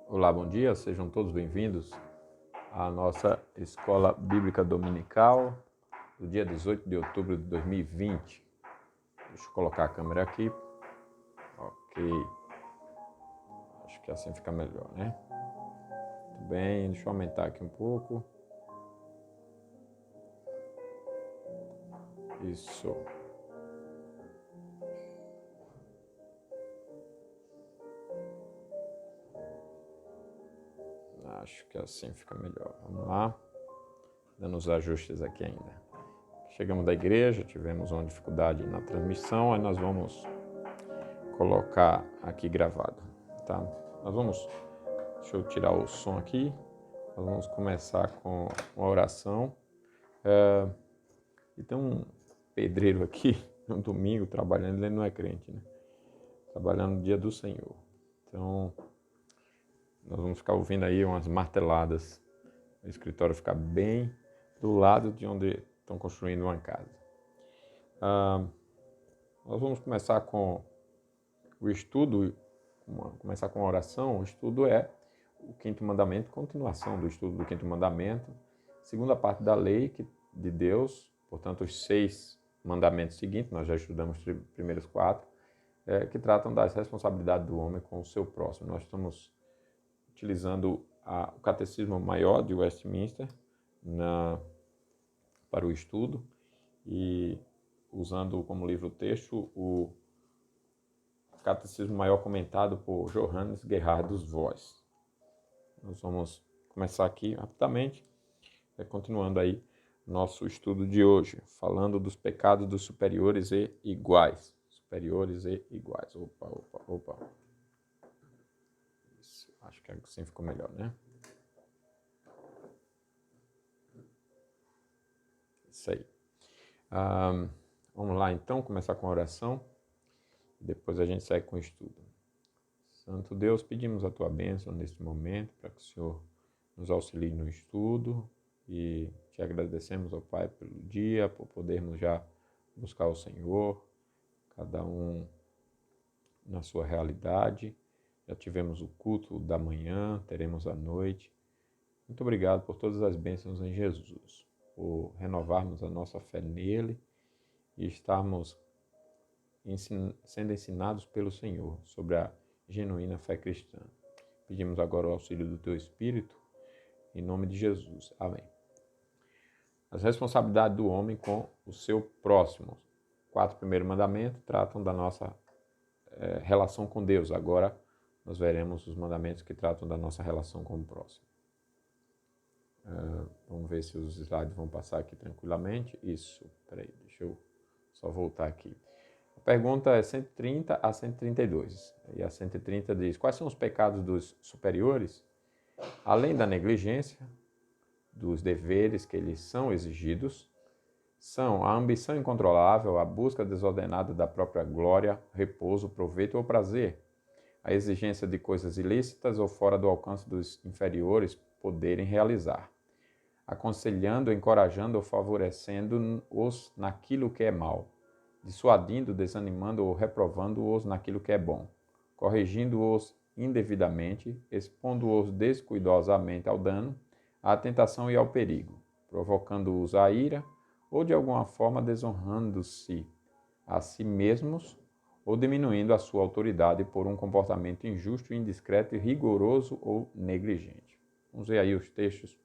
Olá, bom dia, sejam todos bem-vindos à nossa Escola Bíblica Dominical do dia 18 de outubro de 2020. Deixa eu colocar a câmera aqui. Ok, acho que assim fica melhor, né? Muito bem, deixa eu aumentar aqui um pouco. Isso. Acho que assim fica melhor. Vamos lá, dando os ajustes aqui ainda. Chegamos da igreja, tivemos uma dificuldade na transmissão, aí nós vamos colocar aqui gravado, tá? Deixa eu tirar o som aqui. Nós vamos começar com uma oração. E tem um pedreiro aqui, no domingo, trabalhando, ele não é crente, né? Trabalhando no dia do Senhor. Então, nós vamos ficar ouvindo aí umas marteladas. O escritório fica bem do lado de onde estão construindo uma casa. Nós vamos começar com o estudo, começar com a oração. O estudo é o quinto mandamento, continuação do estudo do quinto mandamento, segunda parte da lei de Deus, portanto os 6 mandamentos seguintes, nós já estudamos os primeiros 4, que tratam das responsabilidades do homem com o seu próximo. Nós estamos utilizando o Catecismo Maior de Westminster para o estudo e usando como livro-texto o Catecismo Maior comentado por Johannes Gerhardus Voss. Nós vamos começar aqui rapidamente, continuando aí nosso estudo de hoje, falando dos pecados dos superiores e iguais. Superiores e iguais. Opa. Isso, acho que assim ficou melhor, né? Isso aí. Vamos lá então, começar com a oração. Depois a gente segue com o estudo. Santo Deus, pedimos a tua bênção neste momento, para que o Senhor nos auxilie no estudo e te agradecemos, ó Pai, pelo dia, por podermos já buscar o Senhor, cada um na sua realidade. Já tivemos o culto da manhã, teremos a noite. Muito obrigado por todas as bênçãos em Jesus, por renovarmos a nossa fé nele e estarmos sendo ensinados pelo Senhor sobre a genuína fé cristã. Pedimos agora o auxílio do Teu Espírito, em nome de Jesus. Amém. As responsabilidades do homem com o seu próximo. 4 primeiros mandamentos tratam da nossa relação com Deus. Agora nós veremos os mandamentos que tratam da nossa relação com o próximo. Vamos ver se os slides vão passar aqui tranquilamente. Isso, peraí, deixa eu só voltar aqui. A pergunta é 130 a 132. E a 130 diz: quais são os pecados dos superiores? Além da negligência, dos deveres que lhes são exigidos, são a ambição incontrolável, a busca desordenada da própria glória, repouso, proveito ou prazer, a exigência de coisas ilícitas ou fora do alcance dos inferiores poderem realizar, aconselhando, encorajando ou favorecendo-os naquilo que é mal, dissuadindo, desanimando ou reprovando-os naquilo que é bom, corrigindo-os indevidamente, expondo-os descuidosamente ao dano, à tentação e ao perigo, provocando-os à ira ou de alguma forma desonrando-se a si mesmos ou diminuindo a sua autoridade por um comportamento injusto, indiscreto, rigoroso ou negligente. Vamos ver aí os textos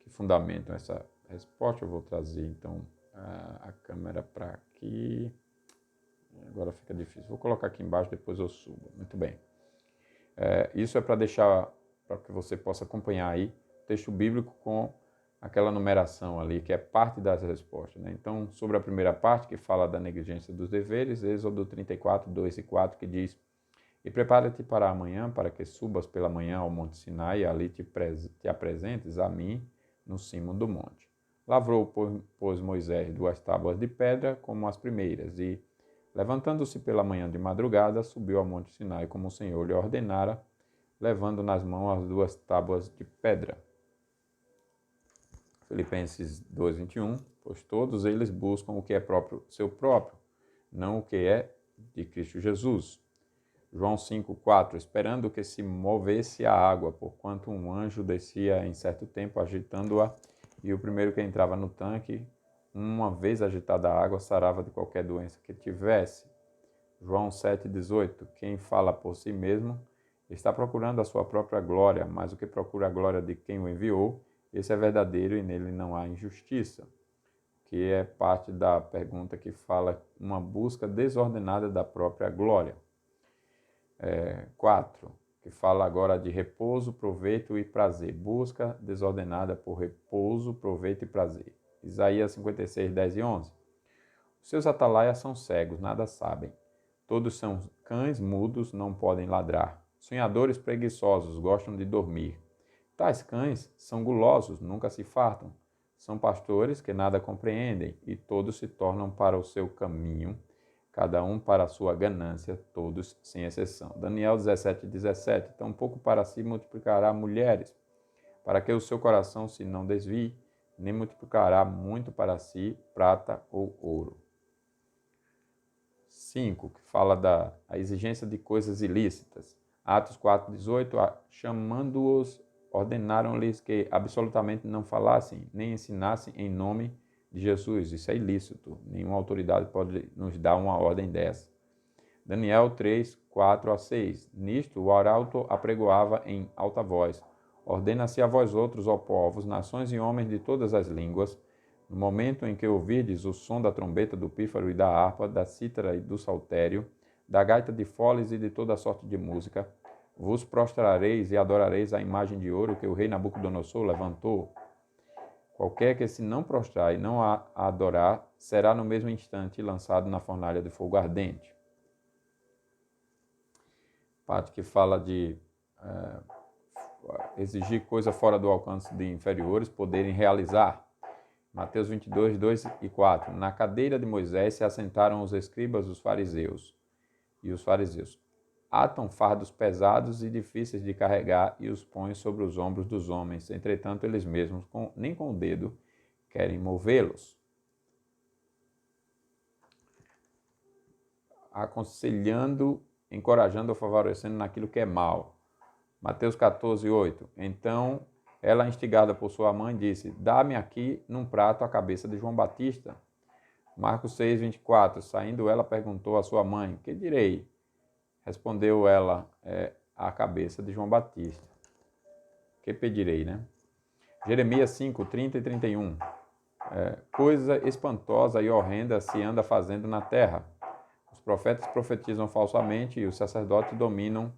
que fundamentam essa resposta. Eu vou trazer então a câmera para aqui. Agora fica difícil. Vou colocar aqui embaixo, depois eu subo. Muito bem. Isso é para deixar, para que você possa acompanhar aí o texto bíblico com aquela numeração ali, que é parte das respostas, né? Então, sobre a primeira parte, que fala da negligência dos deveres, Êxodo 34, 2 e 4, que diz: e prepara-te para amanhã, para que subas pela manhã ao monte Sinai, e ali te apresentes a mim no cimo do monte. Lavrou, pois, Moisés 2 tábuas de pedra, como as primeiras, e, levantando-se pela manhã de madrugada, subiu ao monte Sinai, como o Senhor lhe ordenara, levando nas mãos as 2 tábuas de pedra. Filipenses 2:21, pois todos eles buscam o que é próprio, seu próprio, não o que é de Cristo Jesus. João 5:4, esperando que se movesse a água, porquanto um anjo descia em certo tempo, agitando-a, e o primeiro que entrava no tanque, uma vez agitada a água, sarava de qualquer doença que tivesse. João 7:18, quem fala por si mesmo está procurando a sua própria glória, mas o que procura a glória de quem o enviou, esse é verdadeiro e nele não há injustiça. Que é parte da pergunta que fala uma busca desordenada da própria glória. 4, que fala agora de repouso, proveito e prazer. Busca desordenada por repouso, proveito e prazer. Isaías 56, 10 e 11. Os seus atalaias são cegos, nada sabem. Todos são cães mudos, não podem ladrar. Sonhadores preguiçosos, gostam de dormir. Tais cães são gulosos, nunca se fartam. São pastores que nada compreendem, e todos se tornam para o seu caminho, cada um para a sua ganância, todos sem exceção. Daniel 17:17. Tampouco para si multiplicará mulheres, para que o seu coração se não desvie, nem multiplicará muito para si prata ou ouro. 5, que fala da exigência de coisas ilícitas. Atos 4:18, chamando-os, ordenaram-lhes que absolutamente não falassem, nem ensinassem em nome de Jesus. Isso é ilícito. Nenhuma autoridade pode nos dar uma ordem dessa. Daniel 3:4-6. Nisto o arauto apregoava em alta voz: ordena-se a vós outros, ó povos, nações e homens de todas as línguas, no momento em que ouvirdes o som da trombeta, do pífaro e da harpa, da cítara e do saltério, da gaita de foles e de toda sorte de música, vos prostrareis e adorareis a imagem de ouro que o rei Nabucodonosor levantou. Qualquer que se não prostrar e não a adorar, será no mesmo instante lançado na fornalha de fogo ardente. Parte que fala de exigir coisa fora do alcance de inferiores poderem realizar. Mateus 22, 2 e 4. Na cadeira de Moisés se assentaram os escribas e os fariseus. Atam fardos pesados e difíceis de carregar e os põem sobre os ombros dos homens. Entretanto, eles mesmos, nem com o dedo, querem movê-los. Aconselhando, encorajando ou favorecendo naquilo que é mal. Mateus 14, 8. Então, ela, instigada por sua mãe, disse: dá-me aqui num prato a cabeça de João Batista. Marcos 6, 24. Saindo ela, perguntou à sua mãe: que direi? Respondeu ela: a cabeça de João Batista. Que pedirei, né? Jeremias 5, 30 e 31. Coisa espantosa e horrenda se anda fazendo na terra. Os profetas profetizam falsamente e os sacerdotes dominam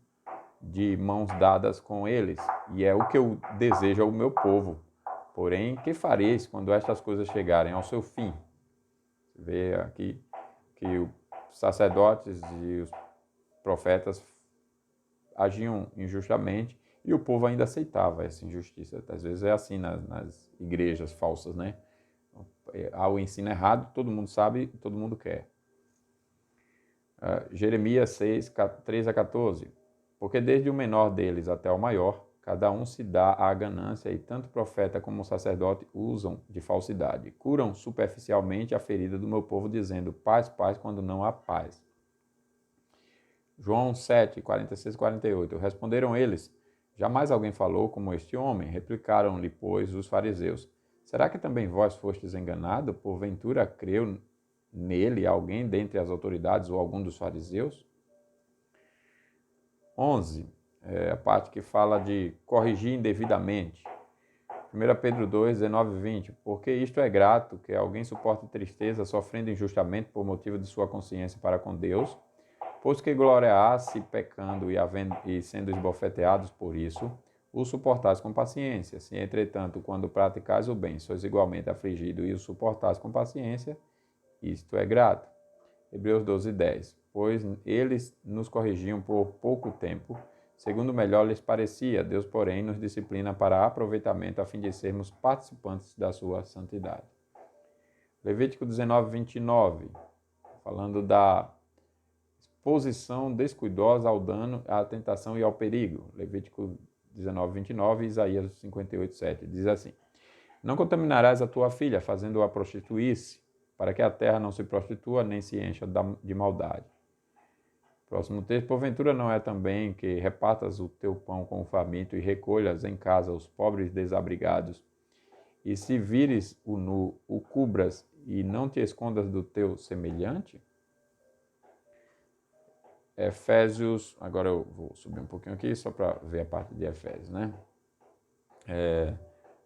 de mãos dadas com eles. E é o que eu desejo ao meu povo. Porém, que fareis quando estas coisas chegarem ao seu fim? Você vê aqui que os sacerdotes e os profetas agiam injustamente e o povo ainda aceitava essa injustiça. Às vezes é assim nas igrejas falsas, né? Há o ensino errado, todo mundo sabe, todo mundo quer. Jeremias 6, 3 a 14. Porque desde o menor deles até o maior, cada um se dá à ganância, e tanto o profeta como o sacerdote usam de falsidade. Curam superficialmente a ferida do meu povo, dizendo: paz, paz, quando não há paz. João 7, 46 e 48. Responderam eles: jamais alguém falou como este homem. Replicaram-lhe, pois, os fariseus: será que também vós fostes enganados? Porventura creu nele alguém dentre as autoridades ou algum dos fariseus? 11. A parte que fala de corrigir indevidamente. 1 Pedro 2, 19 e 20. Porque isto é grato, que alguém suporte tristeza, sofrendo injustamente por motivo de sua consciência para com Deus, pois que gloriar-se pecando e sendo esbofeteados por isso, o suportais com paciência. Se, entretanto, quando praticais o bem, sois igualmente afligido e o suportais com paciência, isto é grato. Hebreus 12, 10. Pois eles nos corrigiam por pouco tempo, segundo melhor lhes parecia. Deus, porém, nos disciplina para aproveitamento, a fim de sermos participantes da sua santidade. Levítico 19, 29. Falando da exposição descuidosa ao dano, à tentação e ao perigo. Levítico 19, 29 e Isaías 58, 7. Diz assim: não contaminarás a tua filha, fazendo-a prostituir-se, para que a terra não se prostitua, nem se encha de maldade. Próximo texto, porventura não é também que repartas o teu pão com o faminto e recolhas em casa os pobres desabrigados, e se vires o nu, o cubras e não te escondas do teu semelhante? Efésios, agora eu vou subir um pouquinho aqui só para ver a parte de Efésios, né?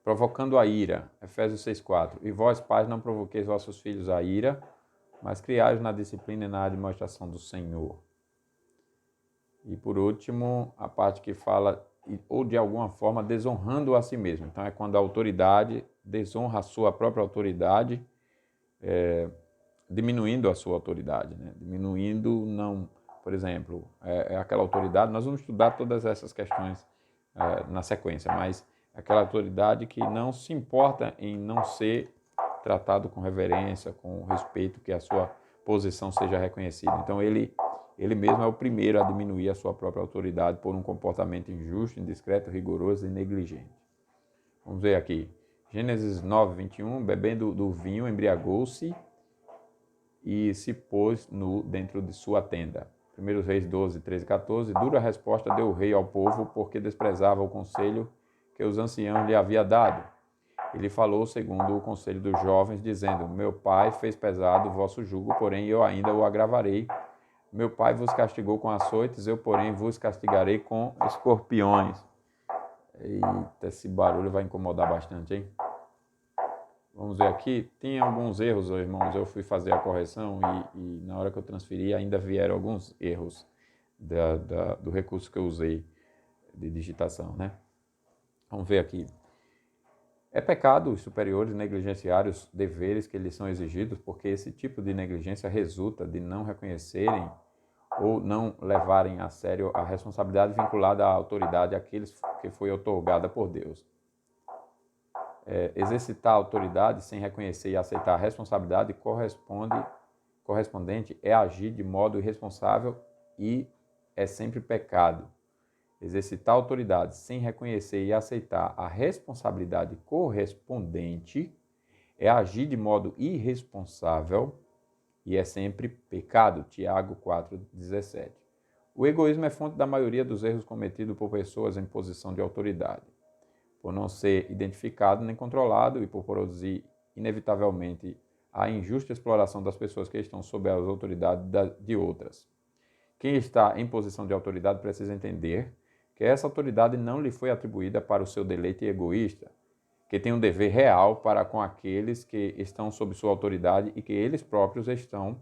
Provocando a ira, Efésios 6,4. E vós, pais, não provoqueis vossos filhos a ira, mas criai-os na disciplina e na demonstração do Senhor. E por último, a parte que fala, ou de alguma forma, desonrando a si mesmo. Então é quando a autoridade desonra a sua própria autoridade, diminuindo a sua autoridade, né? Diminuindo, não, por exemplo, aquela autoridade, nós vamos estudar todas essas questões na sequência, mas aquela autoridade que não se importa em não ser tratado com reverência, com respeito, que a sua posição seja reconhecida. Então ele mesmo é o primeiro a diminuir a sua própria autoridade por um comportamento injusto, indiscreto, rigoroso e negligente. Vamos ver aqui. Gênesis 9, 21, bebendo do vinho, embriagou-se e se pôs nu dentro de sua tenda. 1 Reis 12, 13 e 14. Dura resposta deu o rei ao povo, porque desprezava o conselho que os anciãos lhe havia dado. Ele falou segundo o conselho dos jovens, dizendo: meu pai fez pesado o vosso jugo, porém eu ainda o agravarei. Meu pai vos castigou com açoites, eu, porém, vos castigarei com escorpiões. Eita, esse barulho vai incomodar bastante, hein? Vamos ver aqui. Tem alguns erros, irmãos. Eu fui fazer a correção e na hora que eu transferi ainda vieram alguns erros do recurso que eu usei de digitação, né? Vamos ver aqui. É pecado os superiores negligenciarem os deveres que lhes são exigidos, porque esse tipo de negligência resulta de não reconhecerem ou não levarem a sério a responsabilidade vinculada à autoridade àqueles que foi otorgada por Deus. Exercitar a autoridade sem reconhecer e aceitar a responsabilidade correspondente é agir de modo irresponsável e é sempre pecado. Exercitar a autoridade sem reconhecer e aceitar a responsabilidade correspondente é agir de modo irresponsável e é sempre pecado. Tiago 4,17. O egoísmo é fonte da maioria dos erros cometidos por pessoas em posição de autoridade, por não ser identificado nem controlado e por produzir inevitavelmente a injusta exploração das pessoas que estão sob as autoridades de outras. Quem está em posição de autoridade precisa entender que essa autoridade não lhe foi atribuída para o seu deleite egoísta, que tem um dever real para com aqueles que estão sob sua autoridade e que eles próprios estão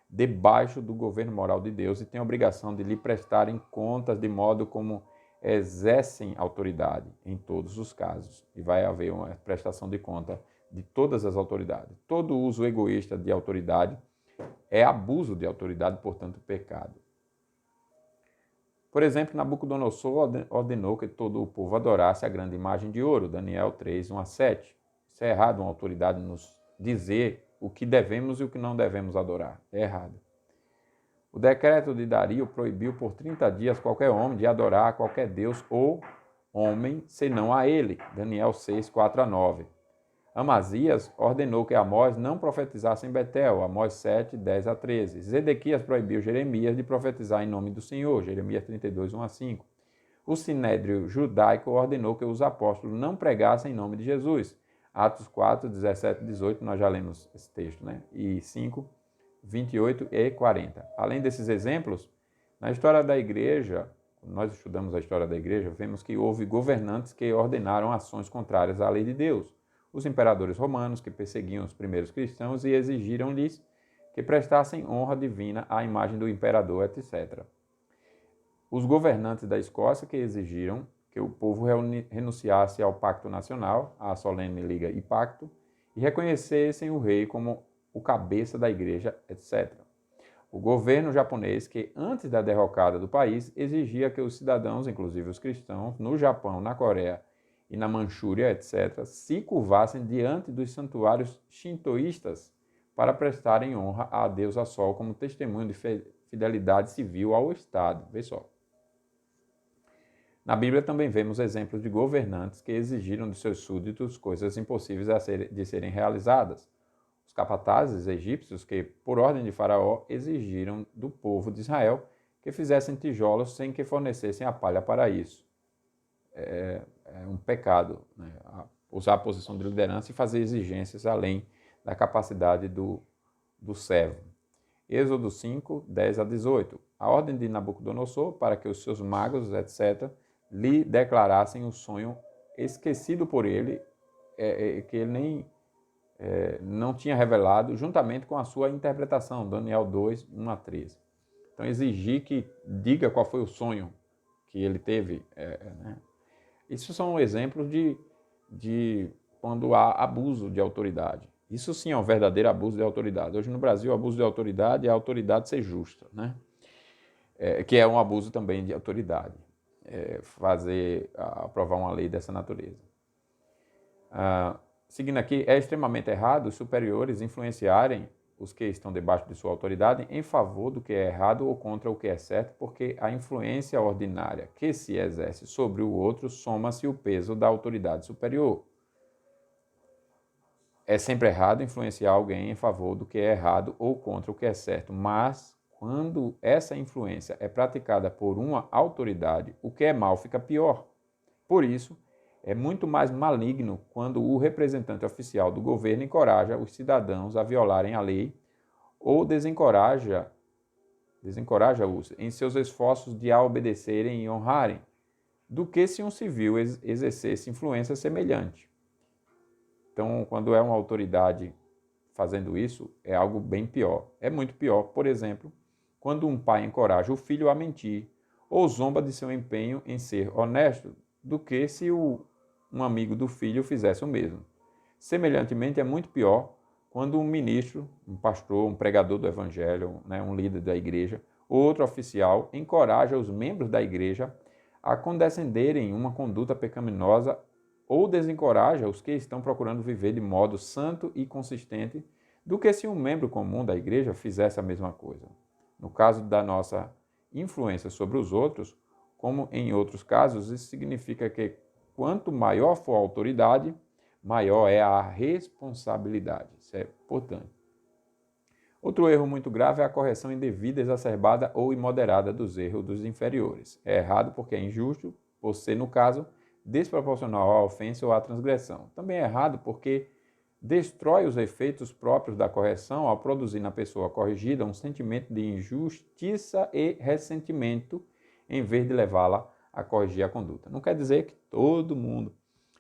debaixo do governo moral de Deus e têm a obrigação de lhe prestarem contas de modo como exercem autoridade em todos os casos. E vai haver uma prestação de conta de todas as autoridades. Todo uso egoísta de autoridade é abuso de autoridade, portanto, pecado. Por exemplo, Nabucodonosor ordenou que todo o povo adorasse a grande imagem de ouro, Daniel 3, 1 a 7. Isso é errado, uma autoridade nos dizer o que devemos e o que não devemos adorar. É errado. O decreto de Dario proibiu por 30 dias qualquer homem de adorar a qualquer deus ou homem, senão a ele, Daniel 6, 4 a 9. Amazias ordenou que Amós não profetizasse em Betel, Amós 7, 10 a 13. Zedequias proibiu Jeremias de profetizar em nome do Senhor, Jeremias 32, 1 a 5. O Sinédrio judaico ordenou que os apóstolos não pregassem em nome de Jesus, Atos 4, 17 e 18, nós já lemos esse texto, né? E 5, 28 e 40. Além desses exemplos, na história da igreja, quando nós estudamos a história da igreja, vemos que houve governantes que ordenaram ações contrárias à lei de Deus. Os imperadores romanos que perseguiam os primeiros cristãos e exigiram-lhes que prestassem honra divina à imagem do imperador, etc. Os governantes da Escócia que exigiram que o povo renunciasse ao pacto nacional, à solene liga e pacto, e reconhecessem o rei como o cabeça da igreja, etc. O governo japonês que, antes da derrocada do país, exigia que os cidadãos, inclusive os cristãos, no Japão, na Coreia e na Manchúria, etc., se curvassem diante dos santuários shintoístas para prestarem honra à deusa Sol como testemunho de fidelidade civil ao Estado. Vê só. Na Bíblia também vemos exemplos de governantes que exigiram de seus súditos coisas impossíveis de serem realizadas. Os capatazes egípcios que, por ordem de Faraó, exigiram do povo de Israel que fizessem tijolos sem que fornecessem a palha para isso. É um pecado, né? Usar a posição de liderança e fazer exigências além da capacidade do servo. Êxodo 5, 10 a 18. A ordem de Nabucodonosor para que os seus magos, etc., lhe declarassem o sonho esquecido por ele, que ele nem não tinha revelado, juntamente com a sua interpretação, Daniel 2, 1 a 13. Então, exigir que diga qual foi o sonho que ele teve. Né? Isso são exemplos de quando há abuso de autoridade. Isso sim é um verdadeiro abuso de autoridade. Hoje no Brasil, o abuso de autoridade é a autoridade ser justa, né? Que é um abuso também de autoridade, aprovar uma lei dessa natureza. Seguindo aqui, é extremamente errado os superiores influenciarem os que estão debaixo de sua autoridade em favor do que é errado ou contra o que é certo, porque a influência ordinária que se exerce sobre o outro soma-se o peso da autoridade superior. É sempre errado influenciar alguém em favor do que é errado ou contra o que é certo, mas quando essa influência é praticada por uma autoridade, o que é mal fica pior. Por isso, é muito mais maligno quando o representante oficial do governo encoraja os cidadãos a violarem a lei ou desencoraja-os em seus esforços de a obedecerem e honrarem, do que se um civil exercesse influência semelhante. Então, quando é uma autoridade fazendo isso, é algo bem pior. É muito pior, por exemplo, quando um pai encoraja o filho a mentir ou zomba de seu empenho em ser honesto, do que se um amigo do filho fizesse o mesmo. Semelhantemente, é muito pior quando um ministro, um pastor, um pregador do evangelho, né, um líder da igreja, ou outro oficial encoraja os membros da igreja a condescenderem em uma conduta pecaminosa ou desencoraja os que estão procurando viver de modo santo e consistente, do que se um membro comum da igreja fizesse a mesma coisa. No caso da nossa influência sobre os outros, como em outros casos, isso significa que quanto maior for a autoridade, maior é a responsabilidade. Isso é importante. Outro erro muito grave é a correção indevida, exacerbada ou imoderada dos erros dos inferiores. É errado porque é injusto, por ser, no caso, desproporcional à ofensa ou à transgressão. Também é errado porque destrói os efeitos próprios da correção ao produzir na pessoa corrigida um sentimento de injustiça e ressentimento, em vez de levá-la a corrigir a conduta. Não quer dizer que todo mundo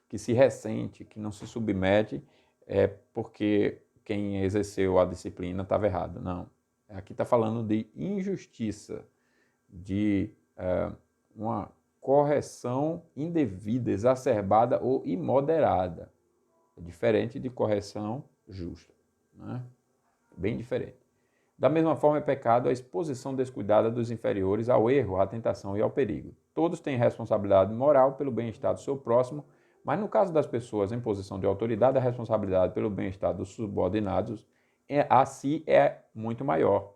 que se ressente, que não se submete, é porque quem exerceu a disciplina estava errado. Não. Aqui está falando de injustiça, de uma correção indevida, exacerbada ou imoderada. É diferente de correção justa. Né? Bem diferente. Da mesma forma, é pecado a exposição descuidada dos inferiores ao erro, à tentação e ao perigo. Todos têm responsabilidade moral pelo bem-estar do seu próximo, mas no caso das pessoas em posição de autoridade, a responsabilidade pelo bem-estar dos subordinados a si é muito maior.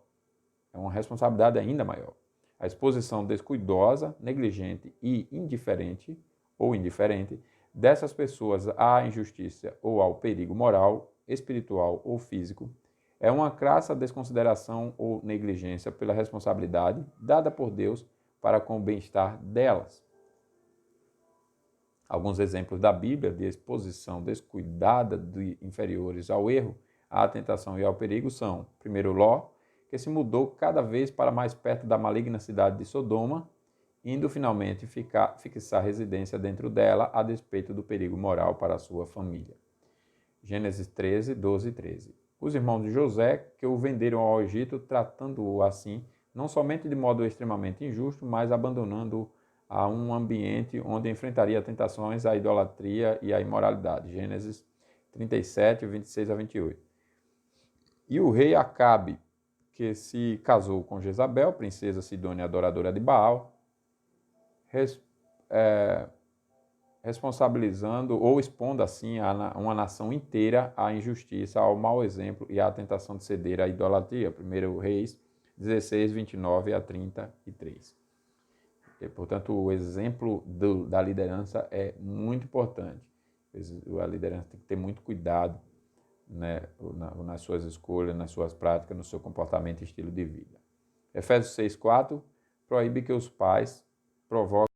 É uma responsabilidade ainda maior. A exposição descuidosa, negligente e indiferente ou indiferente dessas pessoas à injustiça ou ao perigo moral, espiritual ou físico é uma crassa desconsideração ou negligência pela responsabilidade dada por Deus para com o bem-estar delas. Alguns exemplos da Bíblia de exposição descuidada de inferiores ao erro, à tentação e ao perigo são, primeiro, Ló, que se mudou cada vez para mais perto da maligna cidade de Sodoma, indo finalmente fixar residência dentro dela a despeito do perigo moral para a sua família. Gênesis 13, 12 e 13. Os irmãos de José, que o venderam ao Egito, tratando-o assim, não somente de modo extremamente injusto, mas abandonando-o a um ambiente onde enfrentaria tentações, a idolatria e a imoralidade. Gênesis 37, 26 a 28. E o rei Acabe, que se casou com Jezabel, princesa sidônia adoradora de Baal, responsabilizando ou expondo assim uma nação inteira à injustiça, ao mau exemplo e à tentação de ceder à idolatria. 1 Reis 16, 29 a 33. E, portanto, o exemplo da liderança é muito importante. A liderança tem que ter muito cuidado, né, nas suas escolhas, nas suas práticas, no seu comportamento e estilo de vida. Efésios 6, 4. proíbe que os pais provoquem